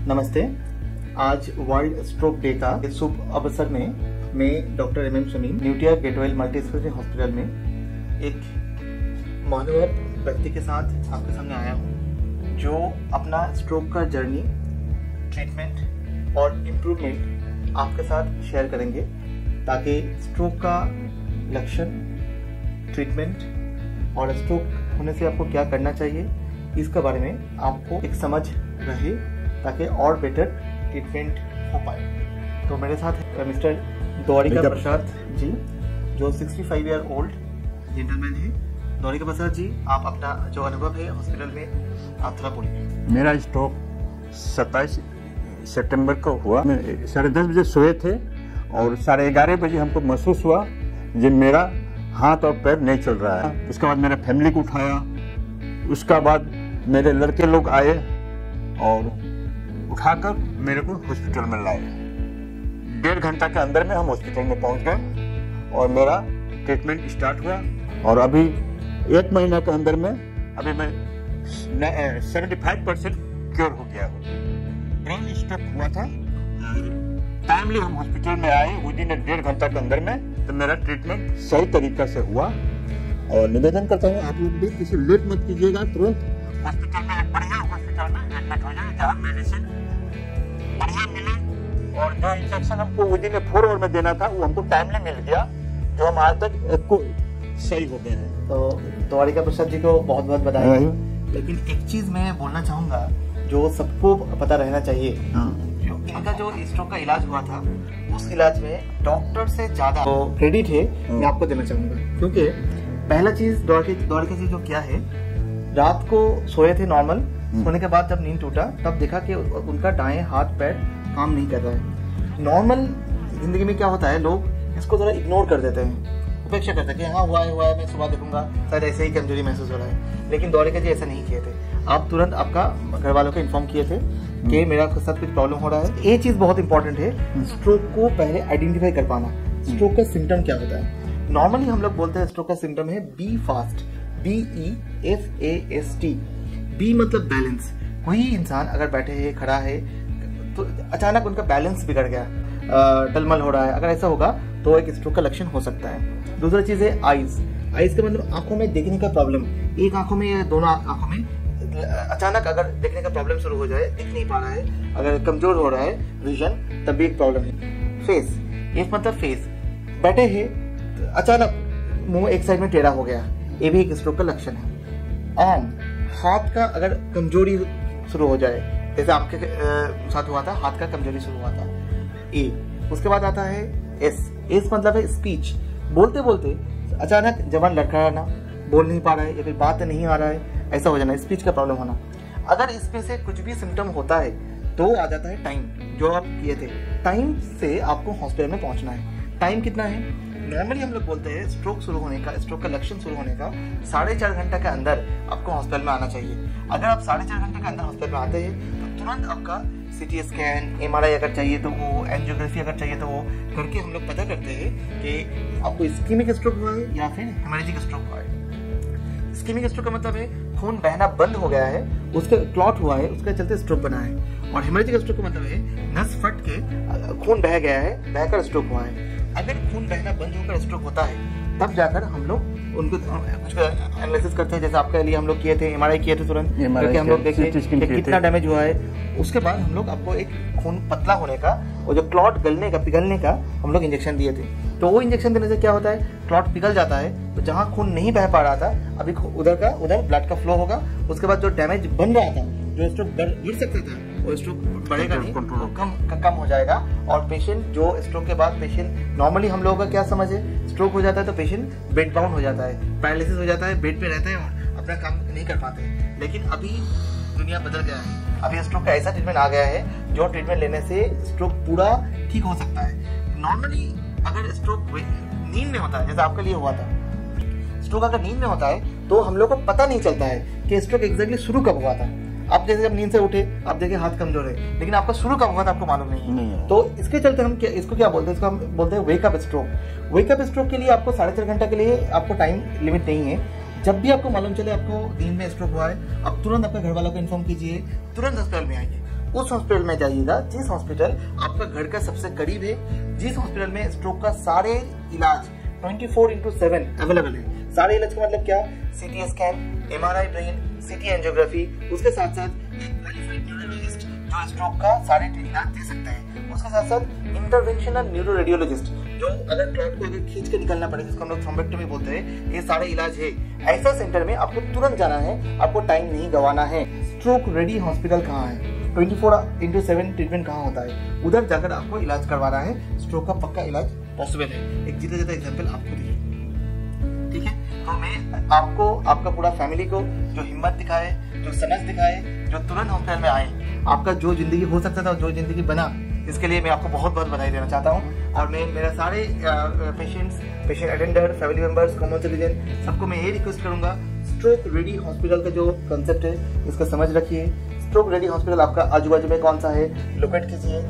नमस्ते। आज world stroke day का इस शुभ अवसर में मैं doctor M Shamim Neotia Getwel multi speciality hospital में एक मानवर व्यक्ति के साथ आपके सामने आया हूँ, जो अपना स्ट्रोक का जर्नी, ट्रीटमेंट और इम्प्रूवमेंट आपके साथ शेयर करेंगे, ताकि स्ट्रोक का लक्षण, ट्रीटमेंट और स्ट्रोक होने से आपको क्या करना चाहिए, इसके बारे में आपको एक समझ रहे, ताकि और बेटर ट्रीटमेंट हो पाए। तो मेरे साथ मिस्टर द्वारिका प्रसाद जी, जो 65 ईयर ओल्ड जेंटलमैन है। द्वारिका प्रसाद जी, आप अपना जो अनुभव है हॉस्पिटल में आप थोड़ा बोलिए। मेरा स्ट्रोक 27 सितंबर को हुआ। 10:30 बजे सोए थे और 11:30 बजे हमको महसूस हुआ कि मेरा हाथ और पैर नहीं चल रहा है। उसके बाद मेरे फैमिली को उठाया, उसका बाद मेरे लड़के लोग आए और उठाकर मेरे को हॉस्पिटल में लाए। 1.5 घंटा के अंदर में हम हॉस्पिटल में पहुंच गए और मेरा ट्रीटमेंट स्टार्ट हुआ। और अभी 1 महीना के अंदर में अभी मैं 75% क्योर हो गया हूँ। ब्रेन स्ट्रोक हुआ था, टाइमली हम हॉस्पिटल में आए विदिन 1.5 घंटा के अंदर में, तो मेरा ट्रीटमेंट सही तरीका से हुआ। और निवेदन करता हूँ आप लोग भी किसी लेट मत कीजिएगा, तुरंत हॉस्पिटल में, एक बढ़िया हॉस्पिटल में एडमिट हो जाए जहाँ मेडिसिन बढ़िया मिले। और जो इंजेक्शन हमको विदिन 4 आवर में देना था वो हमको टाइमली मिल गया, जो हम आज तक सही हो गए हैं। तो द्वारिका प्रसाद जी को बहुत बहुत बधाई। लेकिन एक चीज मैं बोलना चाहूंगा जो सबको पता रहना चाहिए, इनका जो स्ट्रोक का इलाज हुआ था उस इलाज में डॉक्टर से ज्यादा क्रेडिट है मैं आपको देना चाहूंगा। क्योंकि पहला चीज द्वारिका जी जो क्या है, रात को सोए थे नॉर्मल, सोने के बाद जब नींद टूटा तब देखा कि उनका दाएं हाथ पैर काम नहीं कर रहा है। नॉर्मल जिंदगी में क्या होता है, लोग इसको थोड़ा इग्नोर कर देते हैं, उपेक्षा करते हैं कि हाँ हुआ है मैं सुबह देखूंगा, शायद ऐसे ही कमजोरी महसूस हो रहा है। लेकिन द्वारिका जी ऐसा नहीं किए थे, आप तुरंत आपका घर वालों को इन्फॉर्म किए थे कि मेरा साथ कुछ प्रॉब्लम हो रहा है। ये चीज बहुत इंपॉर्टेंट है, स्ट्रोक को पहले आइडेंटिफाई कर पाना। स्ट्रोक का सिम्टम क्या होता है? नॉर्मली हम लोग बोलते हैं स्ट्रोक का सिम्टम है बी फास्ट, BEFAST। बी मतलब बैलेंस। कोई इंसान अगर बैठे है, खड़ा है, तो अचानक उनका बैलेंस बिगड़ गया, टलमल हो रहा है, अगर ऐसा होगा तो एक स्ट्रोक का लक्षण हो सकता है। दूसरा चीज है आईज। आईज का मतलब आंखों में देखने का प्रॉब्लम, एक आंखों में या दोनों आंखों में अचानक अगर देखने का प्रॉब्लम शुरू हो जाए, दिख नहीं पा रहा है, अगर कमजोर हो रहा है विजन, तब भी एक प्रॉब्लम है। फेस, एक मतलब फेस, बैठे हैं अचानक मुंह एक साइड में टेढ़ा हो गया, ये भी एक स्ट्रोक का लक्षण है। आर्म, हाथ का अगर कमजोरी शुरू हो जाए, जैसे आपके साथ हुआ था, हाथ का कमजोरी शुरू हुआ था, ए। उसके बाद आता है एस मतलब है स्पीच। बोलते बोलते अचानक जबान लड़खड़ाना, बोल नहीं पा रहा है या कोई बात नहीं आ रहा है, ऐसा हो जाना, स्पीच का प्रॉब्लम होना। अगर इसमें से कुछ भी सिम्टम होता है तो आ जाता है टाइम, जो आप किए थे, टाइम से आपको हॉस्पिटल में पहुंचना है। टाइम कितना है? नॉर्मली हम लोग बोलते हैं स्ट्रोक शुरू होने का, स्ट्रोक का लक्षण शुरू होने का 4.5 घंटे के अंदर आपको हॉस्पिटल में आना चाहिए। अगर आप 4.5 घंटे के अंदर हॉस्पिटल में आते हैं तो तुरंत आपका CT स्कैन, MRI अगर चाहिए तो वो, एंजियोग्राफी अगर चाहिए तो वो करके हम लोग पता करते हैं कि आपको इस्कीमिक स्ट्रोक हुआ है या फिर हेमरेजिक स्ट्रोक हुआ है। इस्कीमिक स्ट्रोक का मतलब है खून बहना बंद हो गया है, उसका क्लॉट हुआ है, उसके चलते स्ट्रोक बना है। और हेमरेजिक स्ट्रोक का मतलब है नस फट के खून बह गया है, बहकर स्ट्रोक हुआ है। अगर खून बहना बंद होकर स्ट्रोक होता है तब जाकर हम लोग उनको कुछ एनालिसिस करते हैं, जैसे आपके लिए हम लोग किए थे, MRI किए थे तुरंत, क्योंकि हम लोग देखे कि कितना डैमेज हुआ है। उसके बाद हम लोग आपको एक खून पतला होने का और जो क्लॉट गलने का, पिघलने का हम लोग इंजेक्शन दिए थे। तो वो इंजेक्शन देने से क्या होता है, क्लॉट पिघल जाता है, तो जहाँ खून नहीं बह पा रहा था अभी उधर ब्लड का फ्लो होगा। उसके बाद जो डैमेज बन रहा था, जो स्ट्रोक गिर सकता था, वो स्ट्रोक बढ़ेगा नहीं, कम हो जाएगा। और पेशेंट जो स्ट्रोक के बाद पेशेंट, नॉर्मली हम लोगों का क्या समझ है, स्ट्रोक हो जाता है तो पेशेंट बेड बाउंड हो जाता है, पैरालिसिस हो जाता है, बेड पे रहता है और अपना काम नहीं कर पाते। लेकिन अभी दुनिया बदल गया है, अभी स्ट्रोक का ऐसा ट्रीटमेंट आ गया है जो ट्रीटमेंट लेने से स्ट्रोक पूरा ठीक हो सकता है। नॉर्मली अगर स्ट्रोक नींद में होता है, जैसे आपके लिए हुआ था, स्ट्रोक अगर नींद में होता है तो हम लोग को पता नहीं चलता है कि स्ट्रोक एग्जैक्टली शुरू कब हुआ था। आप जैसे जब नींद से उठे, आप देखे हाथ कमजोर है, लेकिन आपका शुरू कब हुआ था आपको मालूम नहीं है। तो इसके चलते हम इसको क्या बोलते हैं, इसको हम बोलते हैं वेकअप स्ट्रोक। वेकअप स्ट्रोक के लिए आपको 4.5 घंटे के लिए आपको टाइम लिमिट नहीं है। जब भी आपको मालूम चले आपको नींद में स्ट्रोक हुआ है, आप तुरंत अपने घर वालों को इन्फॉर्म कीजिए, तुरंत अस्पताल में आइए। उस हॉस्पिटल में जाइएगा जिस हॉस्पिटल आपका घर का सबसे करीब है, जिस हॉस्पिटल में स्ट्रोक का सारे इलाज 24/7 अवेलेबल है। सारे इलाज का मतलब क्या? CT scan, MRI brain, CT angiography, उसके साथ साथ क्वालिफाइड न्यूरोलॉजिस्ट जो स्ट्रोक का सारे इलाज दे सकता है, उसके साथ साथ इंटरवेंशनल न्यूरो रेडियोलॉजिस्ट जो अगर क्लॉट को अगर खींच के निकालना पड़े, जिसको हम लोग थ्रोम्बेक्टमी बोलते हैं, ये सारे इलाज है। ऐसा सेंटर में आपको तुरंत जाना है, आपको टाइम नहीं गंवाना है। स्ट्रोक रेडी हॉस्पिटल कहाँ है? 24/7 ट्रीटमेंट कहाँ होता है? उधर जाकर आपको इलाज करवाना है। स्ट्रोक का पक्का इलाज पॉसिबल है। एक जीता जाता एग्जाम्पल आपको दिए, ठीक है? तो मैं आपको, आपका पूरा फैमिली को जो हिम्मत दिखाए, जो समझ दिखाए, जो तुरंत हॉस्पिटल में आए, आपका जो जिंदगी हो सकता था, जो जिंदगी बना, इसके लिए मैं आपको बहुत बहुत बधाई देना चाहता हूँ। और मैं मेरा सारे patient attender, family members, common citizen, सबको मैं ये रिक्वेस्ट करूंगा, स्ट्रोक रेडी हॉस्पिटल का जो कंसेप्ट है इसका समझ रखिए। स्ट्रोक रेडी हॉस्पिटल आपका आजू बाजू में कौन सा है, लोकेट कीजिए।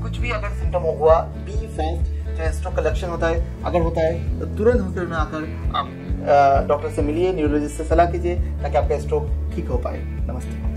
कुछ भी अगर सिम्टम हुआ, बी फास्ट, चाहे स्ट्रोक का लक्षण होता है, अगर होता है तो तुरंत हॉस्पिटल में आकर आप डॉक्टर से मिलिए, न्यूरोलॉजिस्ट से सलाह कीजिए ताकि आपका स्ट्रोक ठीक हो पाए। नमस्ते।